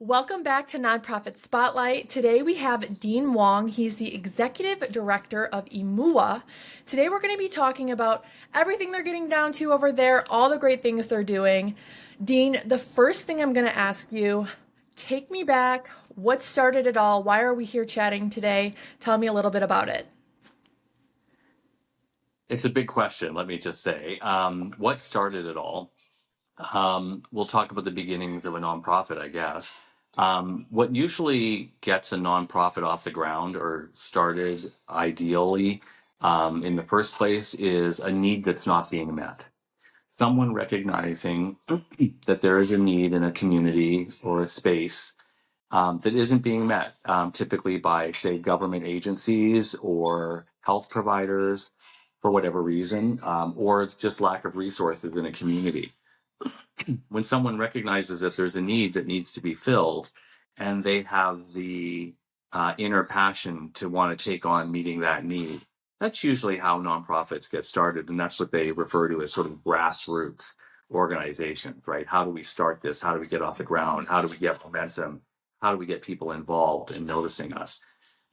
Welcome back to Nonprofit Spotlight. Today we have Dean Wong. He's the Executive Director of IMUA. Today we're going to be talking about everything they're getting down to over there, all the great things they're doing. Dean, the first thing I'm going to ask you, take me back. What started it all? Why are we here chatting today? Tell me a little bit about it. It's a big question, let me just say. What started it all? We'll talk about the beginnings of a nonprofit, I guess. What usually gets a nonprofit off the ground or started ideally in the first place is a need that's not being met. Someone recognizing that there is a need in a community or a space that isn't being met, typically by, say, government agencies or health providers for whatever reason, or it's just lack of resources in a community. When someone recognizes that there's a need that needs to be filled and they have the inner passion to want to take on meeting that need, that's usually how nonprofits get started. And that's what they refer to as sort of grassroots organizations, right? How do we start this? How do we get off the ground? How do we get momentum? How do we get people involved in noticing us?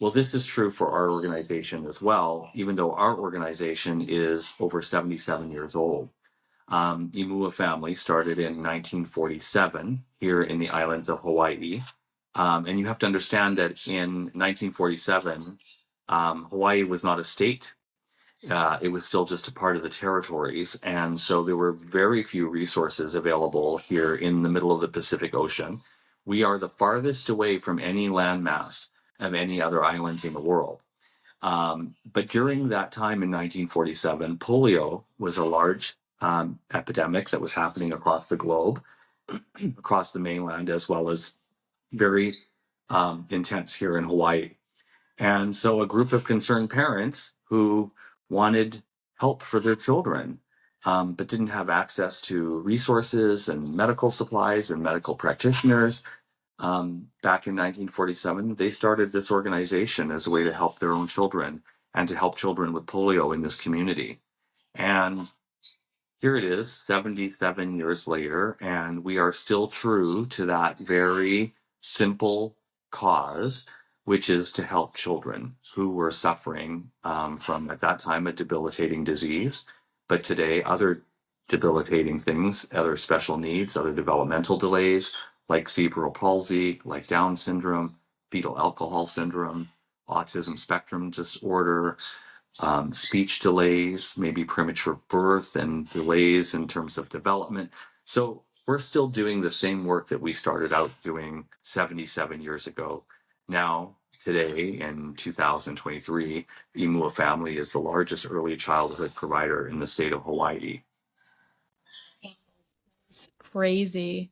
Well, this is true for our organization as well, even though our organization is over 77 years old. IMUA family started in 1947 here in the islands of Hawaii. And you have to understand that in 1947, Hawaii was not a state. It was still just a part of the territories. And so there were very few resources available here in the middle of the Pacific Ocean. We are the farthest away from any landmass of any other islands in the world. But during that time in 1947, polio was a large epidemic that was happening across the globe, across the mainland, as well as very intense here in Hawaii. And so a group of concerned parents who wanted help for their children, but didn't have access to resources and medical supplies and medical practitioners, back in 1947, they started this organization as a way to help their own children and to help children with polio in this community. And here it is, 77 years later, and we are still true to that very simple cause, which is to help children who were suffering from, at that time, a debilitating disease, but today, other debilitating things, other special needs, other developmental delays, like cerebral palsy, like Down syndrome, fetal alcohol syndrome, autism spectrum disorder, speech delays, maybe premature birth and delays in terms of development. So we're still doing the same work that we started out doing 77 years ago. Now, today in 2023, IMUA Family is the largest early childhood provider in the state of Hawaii. It's crazy.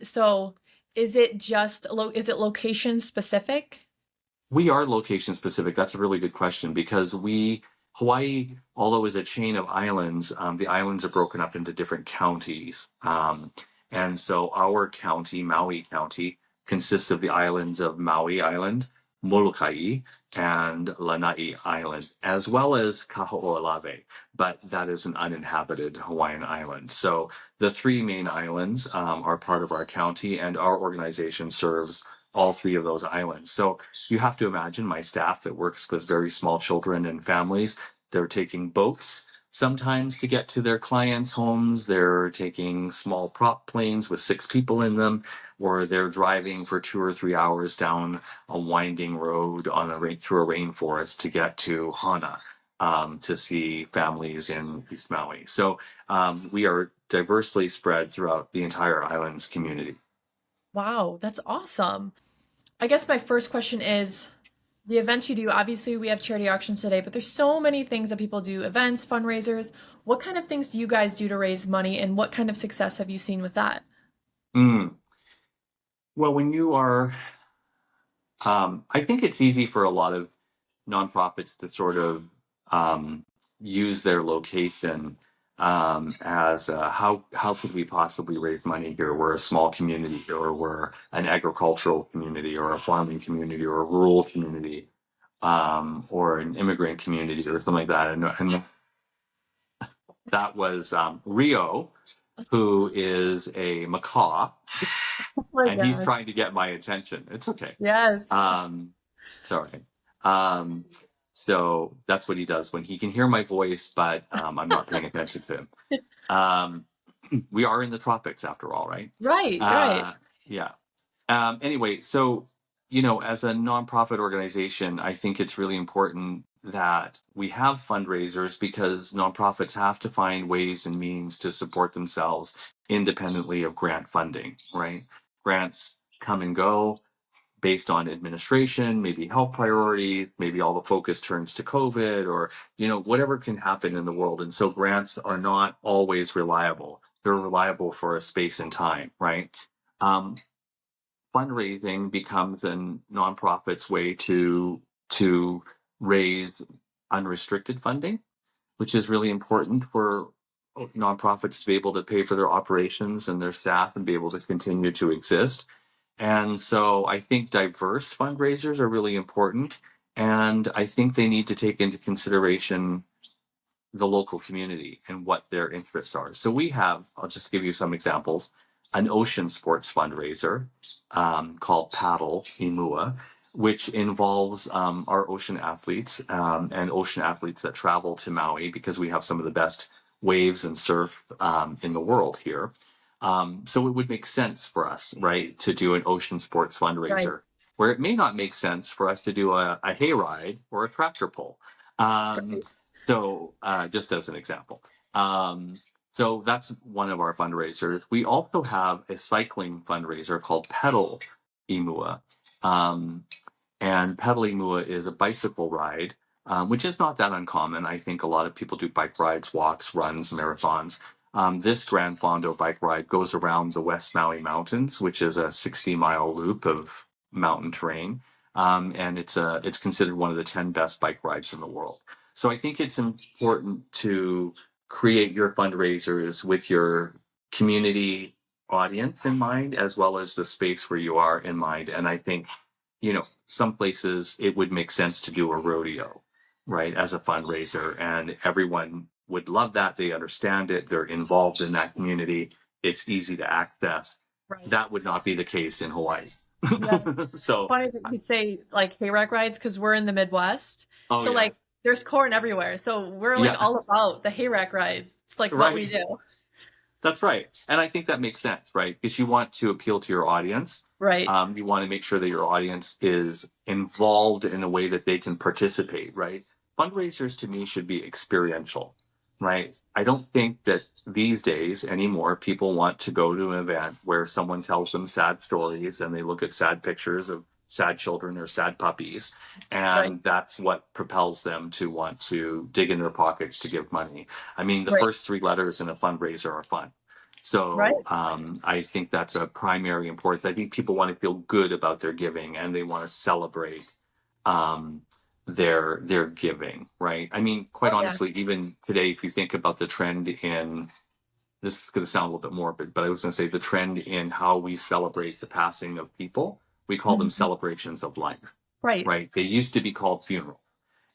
So is it just is it location specific? We are location specific. That's a really good question because Hawaii, although is a chain of islands, the islands are broken up into different counties. And so our county, Maui County, consists of the islands of Maui Island, Molokai, and Lana'i Island, as well as Kaho'olawe, but that is an uninhabited Hawaiian island. So the three main islands are part of our county, and our organization serves all three of those islands. So you have to imagine my staff that works with very small children and families. They're taking boats sometimes to get to their clients' homes. They're taking small prop planes with 6 people in them, or they're driving for 2 or 3 hours down a winding road through a rainforest to get to Hana to see families in East Maui. So we are diversely spread throughout the entire islands community. Wow, that's awesome. I guess my first question is the events you do. Obviously, we have charity auctions today, but there's so many things that people do, events, fundraisers. What kind of things do you guys do to raise money, and what kind of success have you seen with that? Mm. Well, when you are I think it's easy for a lot of nonprofits to sort of use their location as how could we possibly raise money here? We're a small community, or we're an agricultural community, or a farming community, or a rural community, or an immigrant community, or something like that. And that was Rio. who is a macaw, Oh my and he's gosh. trying to get my attention. It's okay. Yes. It's all right. Um, so that's what he does when he can hear my voice, but I'm not paying attention to him. Um, we are in the tropics after all, right? Right, right, Uh, yeah. Anyway, so, as a nonprofit organization, I think it's really important that we have fundraisers because nonprofits have to find ways and means to support themselves independently of grant funding, right? Grants come and go based on administration, maybe health priorities, maybe all the focus turns to COVID or, whatever can happen in the world. And so grants are not always reliable. They're reliable for a space and time, right? Um, Fundraising becomes a nonprofit's way to raise unrestricted funding, which is really important for nonprofits to be able to pay for their operations and their staff and be able to continue to exist. And so I think diverse fundraisers are really important. And I think they need to take into consideration the local community and what their interests are. So we have, I'll just give you some examples, an ocean sports fundraiser called Paddle IMUA, which involves our ocean athletes and ocean athletes that travel to Maui because we have some of the best waves and surf in the world here. So it would make sense for us, right, to do an ocean sports right, fundraiser, where it may not make sense for us to do a hayride or a tractor pull. Um, right. so, just as an example. Um, so that's one of our fundraisers. We also have a cycling fundraiser called Pedal IMUA. Um, and Pedal IMUA is a bicycle ride, which is not that uncommon. I think a lot of people do bike rides, walks, runs, marathons. This Grand Fondo bike ride goes around the West Maui Mountains, which is a 60-mile loop of mountain terrain. And it's considered one of the 10 best bike rides in the world. So I think it's important to create your fundraisers with your community audience in mind, as well as the space where you are in mind. And I think, some places it would make sense to do a rodeo, right, as a fundraiser, and everyone would love that. They understand it. They're involved in that community. It's easy to access. Right. That would not be the case in Hawaii. Yeah. It's So, funny that you say like hayride rides because we're in the Midwest. oh So yeah, like there's corn everywhere. So we're like yeah, all about the hayride ride. It's like what we right. do. That's right. And I think that makes sense, right? Because you want to appeal to your audience. Right. You want to make sure that your audience is involved in a way that they can participate, right? Fundraisers to me should be experiential, right? I don't think that these days anymore people want to go to an event where someone tells them sad stories and they look at sad pictures of sad children or sad puppies. Right. And that's what propels them to want to dig in their pockets to give money. I mean, the Right. first three letters in a fundraiser are fun. Right. So I think that's a primary importance. I think people want to feel good about their giving and they want to celebrate um, their giving, right? I mean, quite Oh yeah. honestly, even today, if you think about the trend in this is going to sound a little bit morbid, but I was going to say the trend in how we celebrate the passing of people, we call them Mhm. celebrations of life, Right. right? They used to be called funerals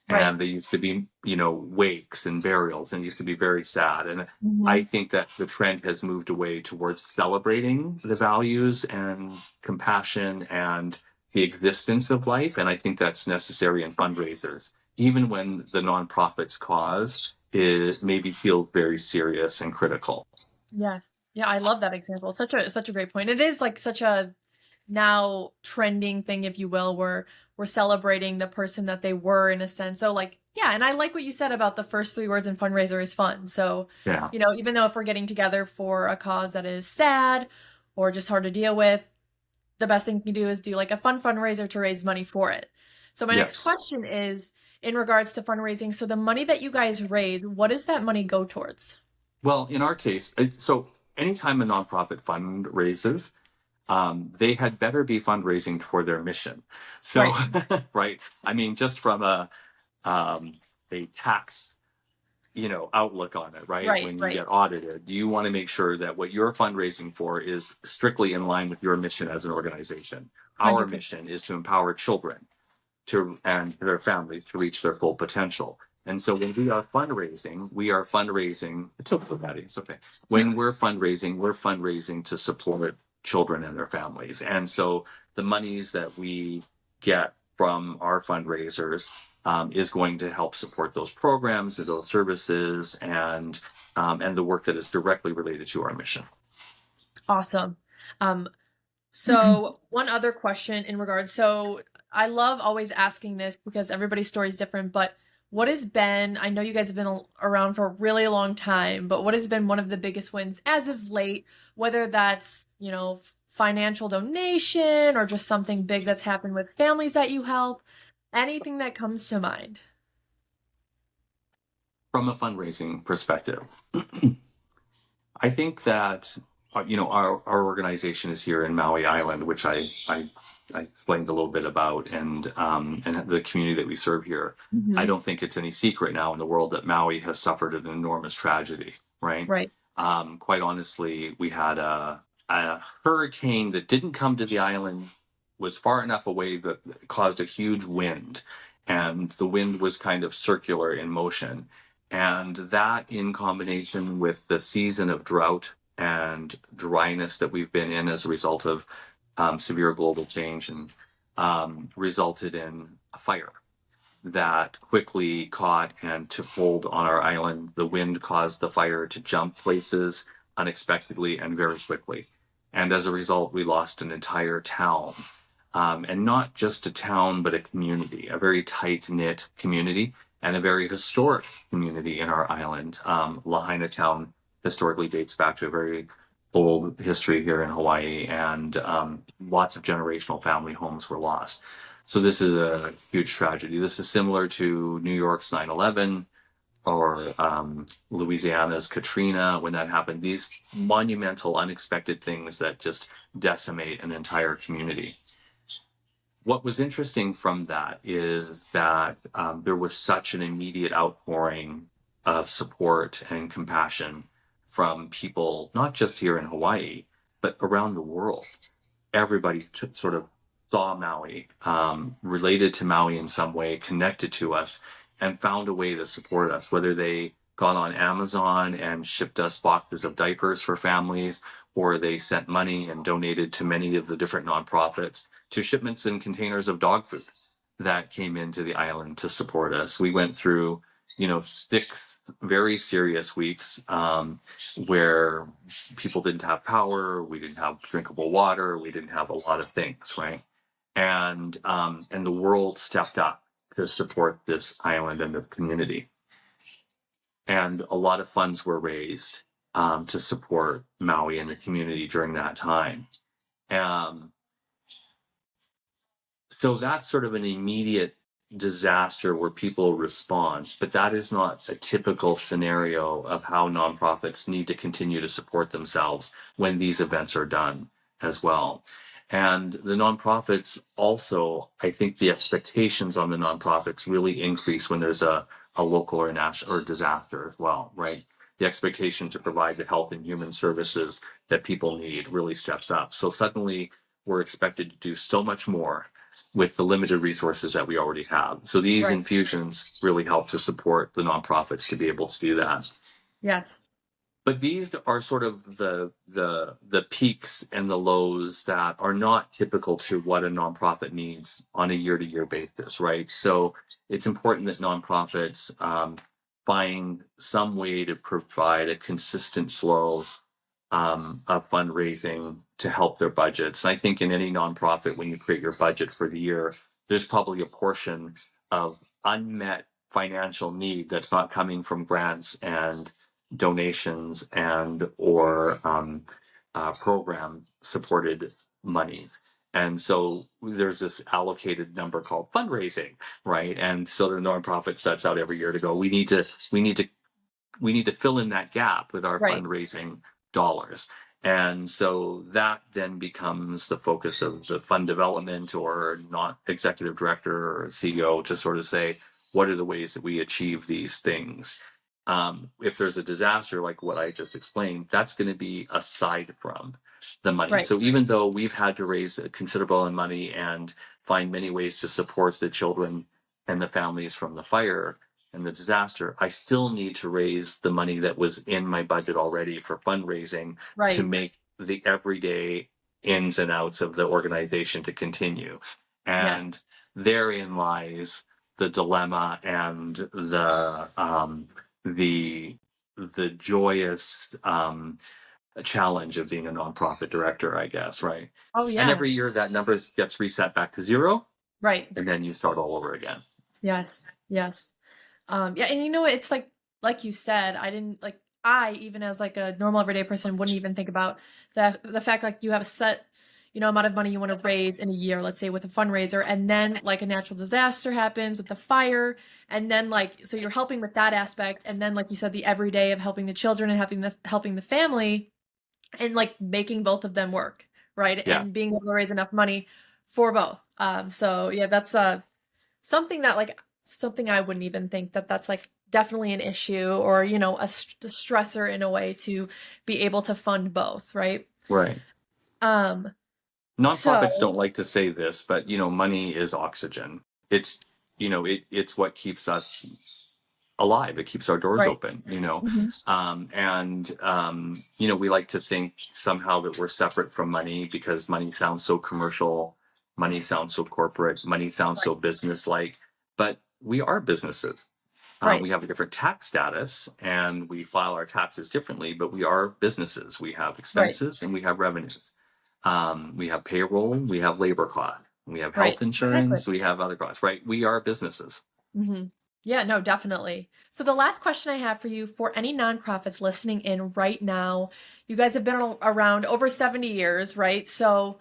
Right. and they used to be, wakes and burials and used to be very sad. And I Hmm. think that the trend has moved away towards celebrating the values and compassion and the existence of life. And I think that's necessary in fundraisers, even when the nonprofit's cause is maybe feels very serious and critical. Yeah. Yeah, I love that example. Such a great point. It is like such a now trending thing, if you will, where we're celebrating the person that they were in a sense. So like, yeah, and I like what you said about the first three words in fundraiser is fun. So, Yeah. even though if we're getting together for a cause that is sad or just hard to deal with, the best thing you can do is do like a fun fundraiser to raise money for it. So my next Yes. question is in regards to fundraising. So the money that you guys raise, what does that money go towards? Well, in our case, so anytime a nonprofit fund raises, they had better be fundraising for their mission. So, Right. right. I mean, just from um, a tax, outlook on it, right? Right, When you right. get audited, you want to make sure that what you're fundraising for is strictly in line with your mission as an organization. Our 100%. mission is to empower children to and their families to reach their full potential. And so when we are fundraising. It's okay, Patty. It's okay. When we're fundraising to support children and their families. And so the monies that we get from our fundraisers is going to help support those programs, those services, and the work that is directly related to our mission. Awesome. Um, So one other question in regards, so I love always asking this because everybody's story is different, but what has been, I know you guys have been around for a really long time, but what has been one of the biggest wins as of late, whether that's, financial donation or just something big that's happened with families that you help, anything that comes to mind? From a fundraising perspective, I think that our organization is here in Maui Island, which I explained a little bit about, and the community that we serve here. I Hmm. don't think it's any secret now in the world that Maui has suffered an enormous tragedy, right? Right. Quite honestly, we had a hurricane that didn't come to the island, was far enough away that it caused a huge wind, and the wind was kind of circular in motion. And that, in combination with the season of drought and dryness that we've been in as a result of severe global change, and resulted in a fire that quickly caught and took hold on our island. The wind caused the fire to jump places unexpectedly and very quickly. And as a result, we lost an entire town. And not just a town, but a community, a very tight knit community, and a very historic community in our island. Lahaina Town historically dates back to a very old history here in Hawaii, and lots of generational family homes were lost. So this is a huge tragedy. This is similar to New York's 9/11 or Louisiana's Katrina when that happened. These monumental, unexpected things that just decimate an entire community. What was interesting from that is that there was such an immediate outpouring of support and compassion from people, not just here in Hawaii, but around the world. Everybody sort of saw Maui, related to Maui in some way, connected to us, and found a way to support us, whether they got on Amazon and shipped us boxes of diapers for families, or they sent money and donated to many of the different nonprofits, to shipments and containers of dog food that came into the island to support us. We went through, 6 very serious weeks, where people didn't have power, we didn't have drinkable water, we didn't have a lot of things, right? And the world stepped up to support this island and the community, and a lot of funds were raised to support Maui and the community during that time. Um, so that's sort of an immediate disaster where people respond, but that is not a typical scenario of how nonprofits need to continue to support themselves when these events are done as well. And the nonprofits also, I think the expectations on the nonprofits really increase when there's a local or a national or disaster as well, right? The expectation to provide the health and human services that people need really steps up. So suddenly we're expected to do so much more with the limited resources that we already have. So these Right. infusions really help to support the nonprofits to be able to do that. Yes. But these are sort of the peaks and the lows that are not typical to what a nonprofit needs on a year to year basis, right? So it's important that nonprofits find some way to provide a consistent flow of fundraising to help their budgets. And I think in any nonprofit, when you create your budget for the year, there's probably a portion of unmet financial need that's not coming from grants and donations and or program supported money. And so there's this allocated number called fundraising, right? And so the nonprofit sets out every year to go, we need to fill in that gap with our Right. fundraising dollars. And so that then becomes the focus of the fund development or not executive director or CEO to sort of say, what are the ways that we achieve these things? If there's a disaster like what I just explained, that's going to be aside from the money. Right. So even though we've had to raise a considerable amount of money and find many ways to support the children and the families from the fire and the disaster, I still need to raise the money that was in my budget already for fundraising to Right. make the everyday ins and outs of the organization to continue. Yes. And therein lies the dilemma and the the joyous challenge of being a nonprofit director, I guess, right? Oh, And yeah. every year that number gets reset back to zero, Right. and then you start all over again. Yes. Yes. Yeah, and you know what? It's like you said, I didn't like I even as like a normal everyday person wouldn't even think about the fact like you have a set, amount of money you want to raise in a year, let's say with a fundraiser, and then like a natural disaster happens with the fire, and then like so you're helping with that aspect, and then like you said, the everyday of helping the children and helping the family, and like making both of them work, right? Yeah, And being able to raise enough money for both. So yeah, that's something I wouldn't even think that that's like definitely an issue or a stressor in a way to be able to fund both, right? right. Um, Nonprofits so don't like to say this, but money is oxygen. It's it's what keeps us alive. It keeps our doors right. open, Hmm. we like to think somehow that we're separate from money because money sounds so commercial, money sounds so corporate, money sounds Right. so business-like, but we are businesses. Right. We have a different tax status and we file our taxes differently, but we are businesses. We have Right. expenses and we have revenues. We have payroll, we have labor costs, we have Right. health Exactly. insurance, we have other costs, right? We are businesses. Hmm. Yeah, no, definitely. So the last question I have for you, for any nonprofits listening in right now, you guys have been around over 70 years, right? So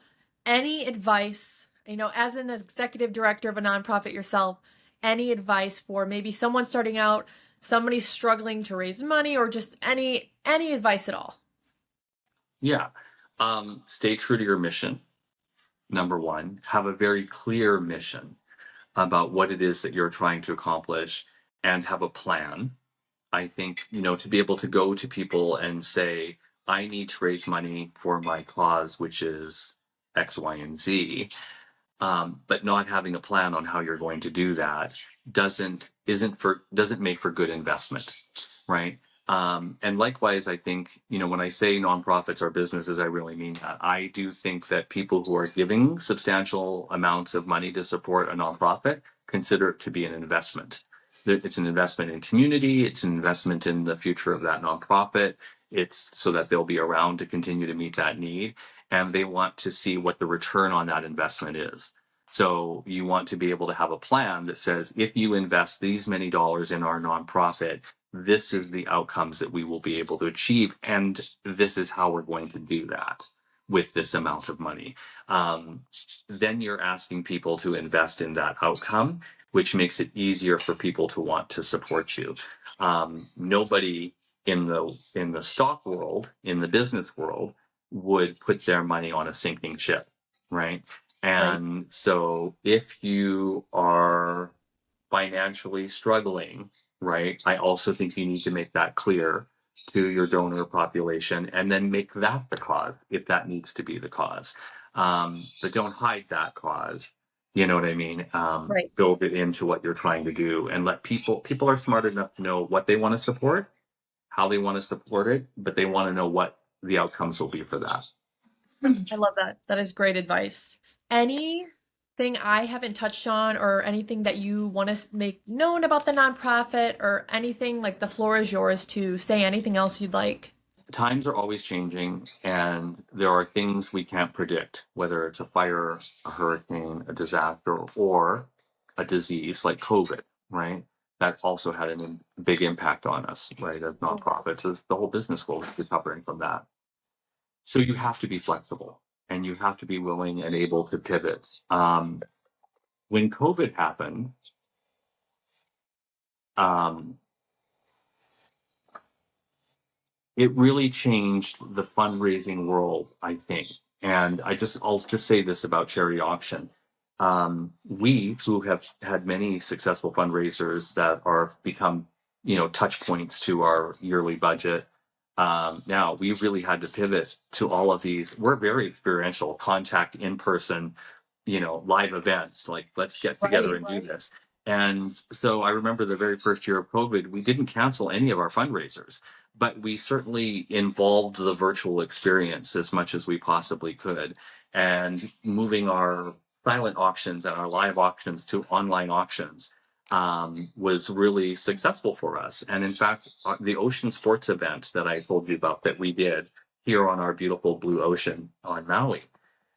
any advice, as an executive director of a nonprofit yourself, any advice for maybe someone starting out, somebody struggling to raise money, or just any advice at all? Yeah. Stay true to your mission. Number one, have a very clear mission about what it is that you're trying to accomplish and have a plan. I think, to be able to go to people and say, I need to raise money for my cause, which is X, Y, and Z, but not having a plan on how you're going to do that doesn't make for good investment, right? And likewise, I think when I say nonprofits are businesses, I really mean that. I do think that people who are giving substantial amounts of money to support a nonprofit consider it to be an investment. It's an investment in community. It's an investment in the future of that nonprofit. It's so that they'll be around to continue to meet that need, and they want to see what the return on that investment is. So you want to be able to have a plan that says, if you invest these many dollars in our nonprofit, this is the outcomes that we will be able to achieve. And this is how we're going to do that with this amount of money. Um, then you're asking people to invest in that outcome, which makes it easier for people to want to support you. Nobody in the stock world, in the business world, would put their money on a sinking ship, right? Right. And so if you are financially struggling, right, I also think you need to make that clear to your donor population and then make that the cause if that needs to be the cause. But don't hide that cause. You know what I mean? Right. Build it into what you're trying to do and let people are smart enough to know what they want to support, how they want to support it, but they want to know what the outcomes will be for that. I love that. That is great advice. Anything I haven't touched on, or anything that you want to make known about the nonprofit, or anything, like the floor is yours to say anything else you'd like. Times are always changing and there are things we can't predict, whether it's a fire, a hurricane, a disaster, or a disease like COVID, right? That also had a big impact on us, right? As nonprofits, as the whole business world is recovering from that. So you have to be flexible and you have to be willing and able to pivot. When COVID happened, um, it really changed the fundraising world, I think. And I'll just say this about charity auctions. We who have had many successful fundraisers that are become, touch points to our yearly budget. Now we really had to pivot to all of these. We're very experiential, contact in person, live events. Like let's get together Right. and do this. And so I remember the very first year of COVID, we didn't cancel any of our fundraisers, but we certainly involved the virtual experience as much as we possibly could. And moving our silent auctions and our live auctions to online auctions was really successful for us. And in fact, the ocean sports event that I told you about that we did here on our beautiful blue ocean on Maui,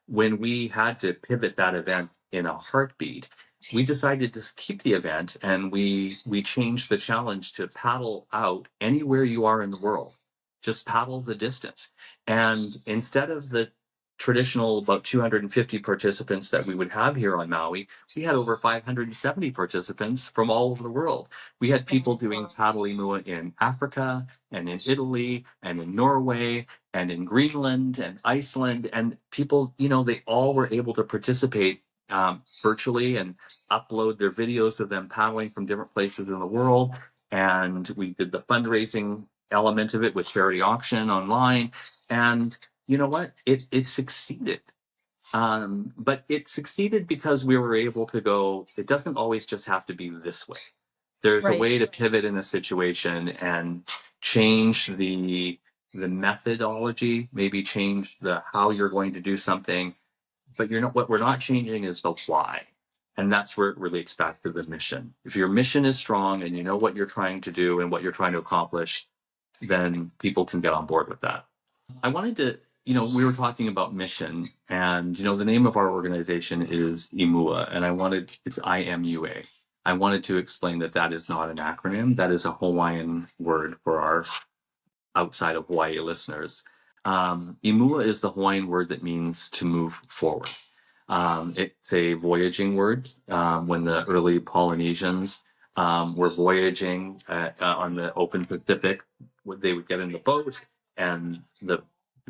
when we had to pivot that event in a heartbeat, we decided to keep the event and we changed the challenge to paddle out anywhere you are in the world. Just paddle the distance. And instead of the traditional about 250 participants that we would have here on Maui, we had over 570 participants from all over the world. We had people doing paddle IMUA in Africa and in Italy and in Norway and in Greenland and Iceland, and people, they all were able to participate virtually and upload their videos of them paddling from different places in the world. And we did the fundraising element of it with charity auction online. And you know what? It succeeded. But it succeeded because we were able to go, it doesn't always just have to be this way. There's a Right. way to pivot in a situation and change the methodology, maybe change the how you're going to do something, but you're not what we're not changing is the why. And that's where it relates back to the mission. If your mission is strong and you know what you're trying to do and what you're trying to accomplish, then people can get on board with that. I wanted to, we were talking about mission, and the name of our organization is IMUA, and it's IMUA. I wanted to explain that that is not an acronym. That is a Hawaiian word for our outside of Hawaii listeners. Imua is the Hawaiian word that means to move forward. It's a voyaging word. When the early Polynesians were voyaging on the open Pacific, they would get in the boat, and the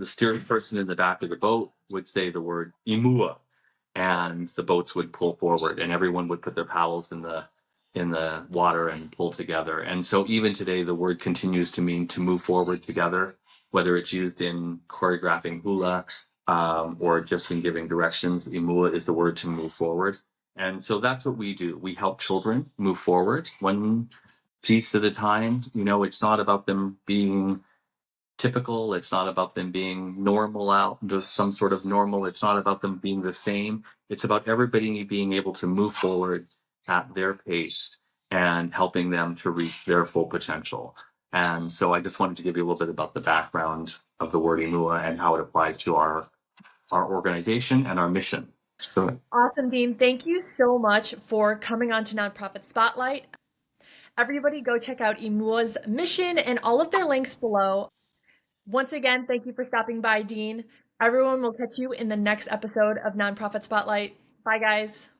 steering person in the back of the boat would say the word Imua, and the boats would pull forward, and everyone would put their paddles in the water and pull together. And so even today, the word continues to mean to move forward together, whether it's used in choreographing hula or just in giving directions. Imua is the word to move forward. And so that's what we do. We help children move forward one piece at a time. It's not about them being typical. It's not about them being normal out, some sort of normal. It's not about them being the same. It's about everybody being able to move forward at their pace and helping them to reach their full potential. And so I just wanted to give you a little bit about the background of the word Imua and how it applies to our organization and our mission. So Awesome, Dean. Thank you so much for coming on to Nonprofit Spotlight. Everybody go check out IMUA's mission and all of their links below. Once again, thank you for stopping by, Dean. Everyone will catch you in the next episode of Nonprofit Spotlight. Bye, guys.